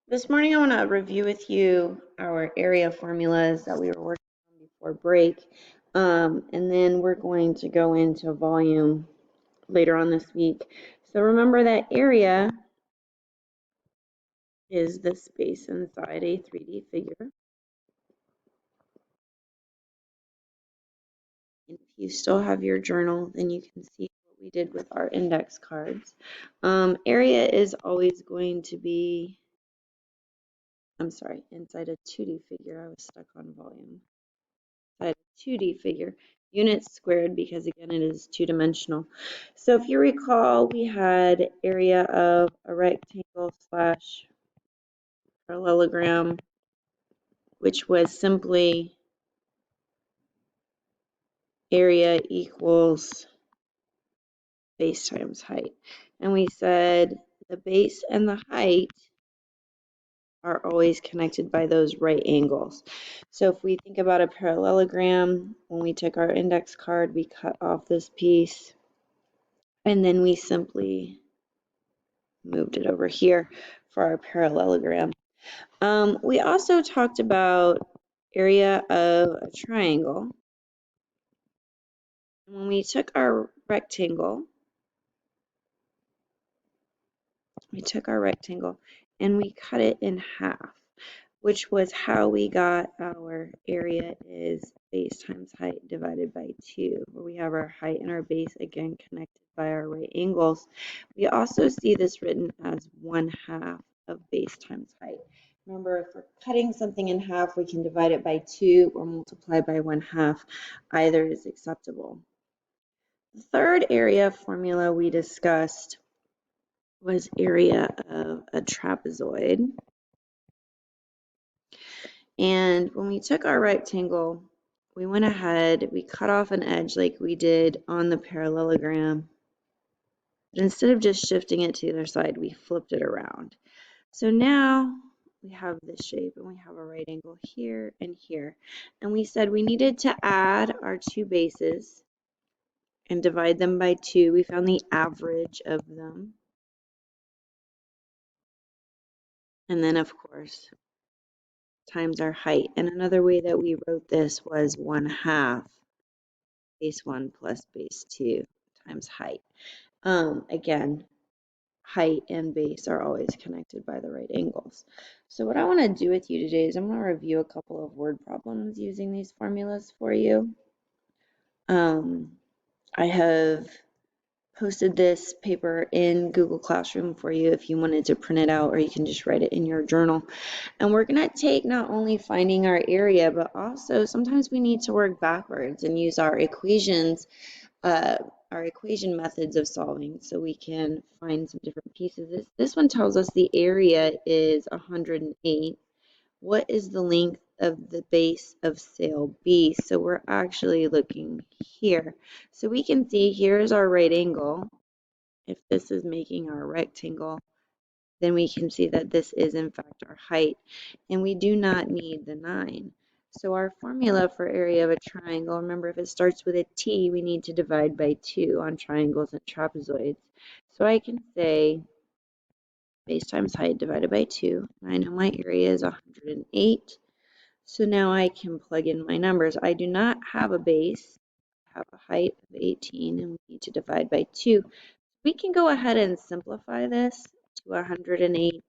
This morning I want to review with you our area formulas that we were working on before break. And then we're going to go into volume later on this week. So remember that area is the space inside a 3D figure. And if you still have your journal, then you can see what we did with our index cards. Area is always going to be, inside a 2D figure. I was stuck on volume. Inside a 2D figure, units squared, because again it is two-dimensional. So if you recall, we had area of a rectangle slash parallelogram, which was simply area equals base times height. And we said the base and the height are always connected by those right angles. So if we think about a parallelogram, when we took our index card, we cut off this piece, and then we simply moved it over here for our parallelogram. We also talked about area of a triangle. When we took our rectangle, and we cut it in half, which was how we got our area is base times height divided by 2, where we have our height and our base again connected by our right angles. We also see this written as 1/2 of base times height. Remember, if we're cutting something in half, we can divide it by 2 or multiply by 1/2. Either is acceptable. The third area formula we discussed was area of a trapezoid. And when we took our rectangle, we went ahead, we cut off an edge like we did on the parallelogram. But instead of just shifting it to the other side, we flipped it around. So now we have this shape and we have a right angle here and here. And we said we needed to add our two bases and divide them by 2. We found the average of them. And then, of course, times our height. And another way that we wrote this was 1/2 base 1 plus base 2 times height. Again, height and base are always connected by the right angles. So what I want to do with you today is I'm going to review a couple of word problems using these formulas for you. I have posted this paper in Google Classroom for you if you wanted to print it out, or you can just write it in your journal. And we're going to take not only finding our area, but also sometimes we need to work backwards and use our equation methods of solving so we can find some different pieces. This one tells us the area is 108. What is the length of the base of sail B? So we're actually looking here. So we can see here's our right angle. If this is making our rectangle, then we can see that this is in fact our height, and we do not need the 9. So our formula for area of a triangle, remember if it starts with a T, we need to divide by 2 on triangles and trapezoids. So I can say base times height divided by 2. I know my area is 108. So now I can plug in my numbers. I do not have a base, I have a height of 18, and we need to divide by 2. We can go ahead and simplify this to 108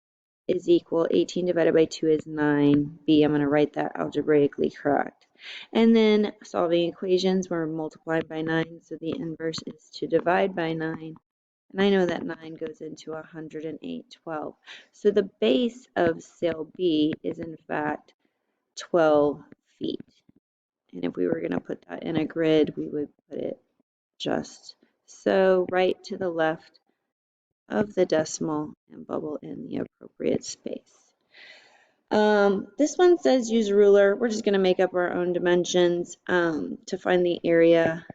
is equal 18 divided by 2 is 9b. I'm going to write that algebraically correct. And then solving equations, we're multiplying by 9, so the inverse is to divide by 9. And I know that 9 goes into 108, 12. So the base of sail B is in fact 12 feet. And if we were going to put that in a grid, we would put it just so, right to the left of the decimal, and bubble in the appropriate space. This one says use a ruler. We're just going to make up our own dimensions to find the area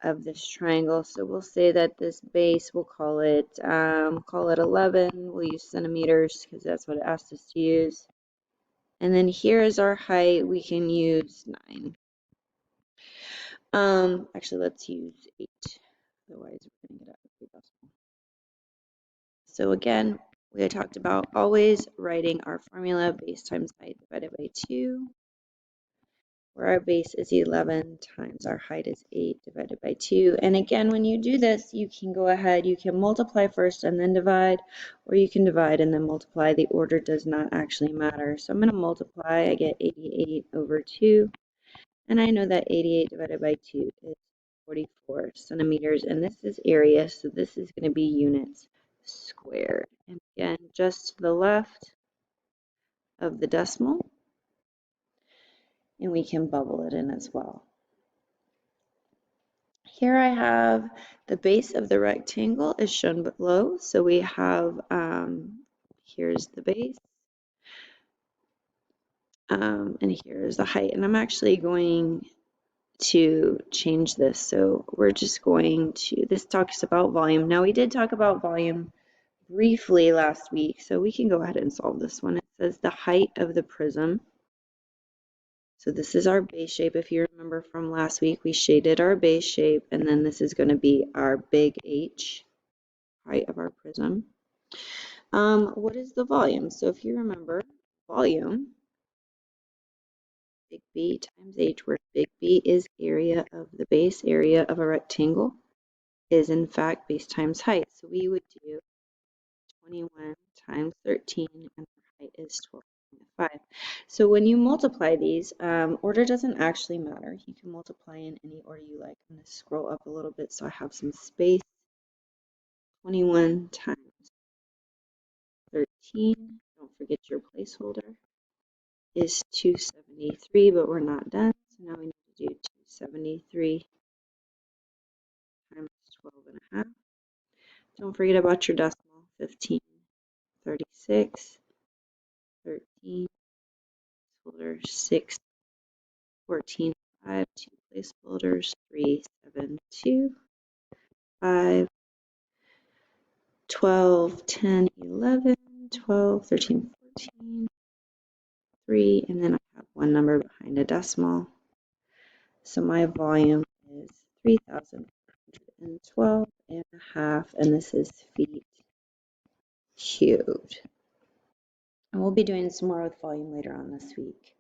of this triangle. So we'll say that this base, we'll call it 11. We'll use centimeters because that's what it asked us to use. And then here is our height. We can use 9. Actually, let's use 8. Otherwise, we're going to get out of the decimal. So again, we had talked about always writing our formula base times height divided by 2, where our base is 11 times our height is 8 divided by 2. And again, when you do this, you can go ahead, you can multiply first and then divide, or you can divide and then multiply. The order does not actually matter. So I'm going to multiply. I get 88 over 2, and I know that 88 divided by 2 is 44 centimeters, and this is area, so this is going to be units squared. And again, just to the left of the decimal, and we can bubble it in as well. Here I have the base of the rectangle is shown below. So we have, here's the base, and here's the height. And I'm actually going to change this. So we're just going to, this talks about volume. Now we did talk about volume briefly last week, so we can go ahead and solve this one. It says the height of the prism. So this is our base shape. If you remember from last week, we shaded our base shape, and then this is going to be our big H, height of our prism. What is the volume? So if you remember, volume, big B times H, where big B is area of the base area of a rectangle, is in fact base times height. So we would do 21 times 13, and the height is 12.5. So when you multiply these, order doesn't actually matter. You can multiply in any order you like. I'm going to scroll up a little bit so I have some space. 21 times 13, don't forget your placeholder, is 273, but we're not done. So now we need to do 273 times 12 and a half. Don't forget about your decimal, 15, 36, 13, placeholder 6, 14, 5, 2 placeholders, 3, 7, 2, 5, 12, 10, 11, 12, 13, 14, 3, and then I have one number behind a decimal. So my volume is 3,412 and a half, and this is feet cubed. And we'll be doing some more with volume later on this week.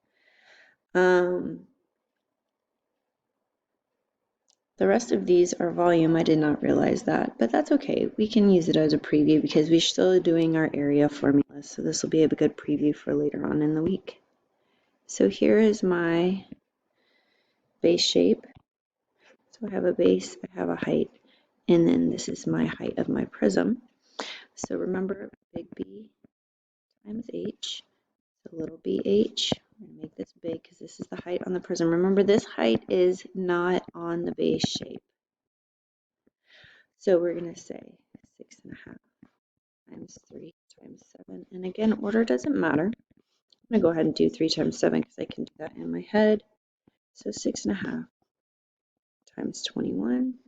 The rest of these are volume. I did not realize that, but that's okay. We can use it as a preview because we're still doing our area formula, so this will be a good preview for later on in the week. So here is my base shape. So I have a base, I have a height, and then this is my height of my prism. So remember, big B times H, so little bh. I'm going to make this big because this is the height on the prism. Remember, this height is not on the base shape. So we're going to say 6.5 times 3 times 7. And again, order doesn't matter. I'm going to go ahead and do 3 times 7 because I can do that in my head. So 6.5 times 21.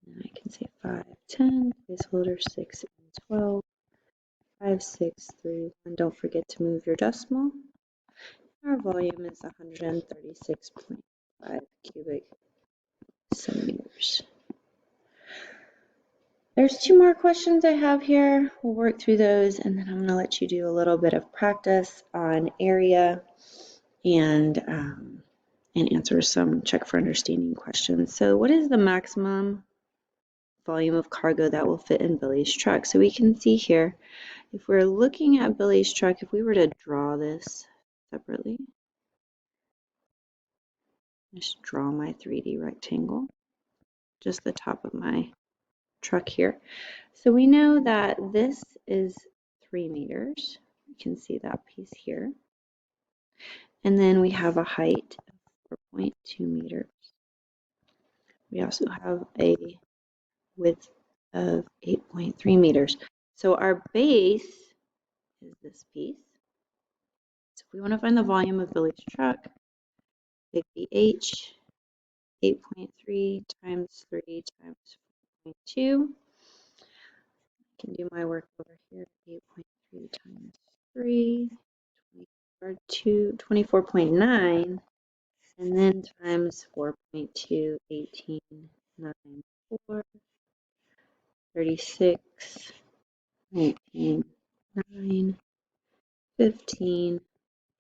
And I can say 5, 10, placeholder 6 and 12, 5, 6, 3, 1. Don't forget to move your decimal. Our volume is 136.5 cubic centimeters. There's 2 more questions I have here. We'll work through those, and then I'm going to let you do a little bit of practice on area and answer some check for understanding questions. So what is the maximum volume of cargo that will fit in Billy's truck? So we can see here, if we're looking at Billy's truck, if we were to draw this separately, just draw my 3D rectangle, just the top of my truck here. So we know that this is 3 meters. You can see that piece here. And then we have a height of 4.2 meters. We also have a width of 8.3 meters. So our base is this piece. So if we want to find the volume of Billy's truck, big BH, 8.3 times 3 times 4.2. I can do my work over here, 8.3 times 3, 24.9, and then times 4.2, 18.94. 36, 19, 9, 15,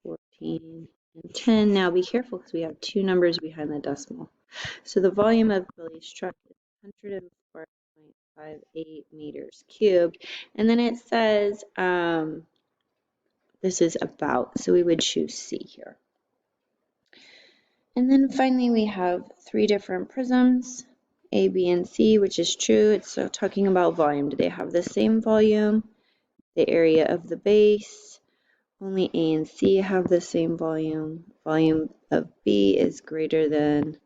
14, and 10. Now be careful because we have two numbers behind the decimal. So the volume of Billy's truck is 104.58 meters cubed. And then it says this is about, so we would choose C here. And then finally we have three different prisms, A, B, and C, which is true. It's talking about volume. Do they have the same volume? The area of the base. Only A and C have the same volume. Volume of B is greater than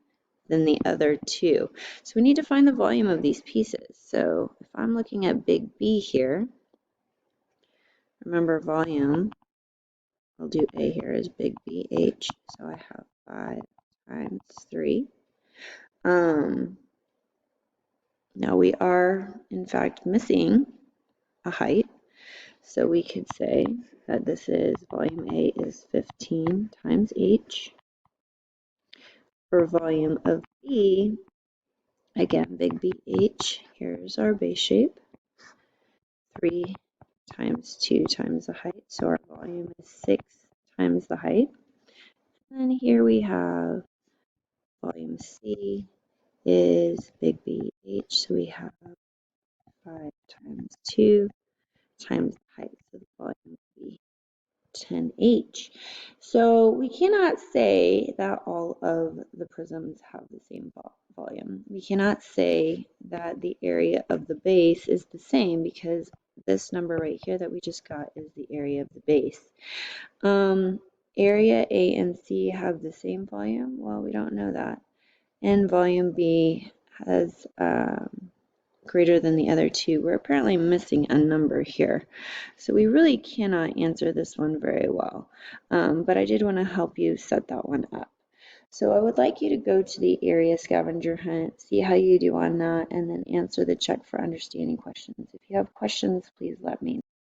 the other two. So we need to find the volume of these pieces. So if I'm looking at big B here, remember volume, I'll do A here as big BH. So I have 5 times 3. Now we are, in fact, missing a height. So we could say that this is volume A is 15 times H. For volume of B, again, big BH, here's our base shape. 3 times 2 times the height. So our volume is 6 times the height. And then here we have volume C is big BH. So we have 5 times 2 times the height. So the volume would be 10H. So we cannot say that all of the prisms have the same volume. We cannot say that the area of the base is the same because this number right here that we just got is the area of the base. Area A and C have the same volume? Well, we don't know that. And volume B has greater than the other two. We're apparently missing a number here. So we really cannot answer this one very well. But I did want to help you set that one up. So I would like you to go to the area scavenger hunt, see how you do on that, and then answer the check for understanding questions. If you have questions, please let me know.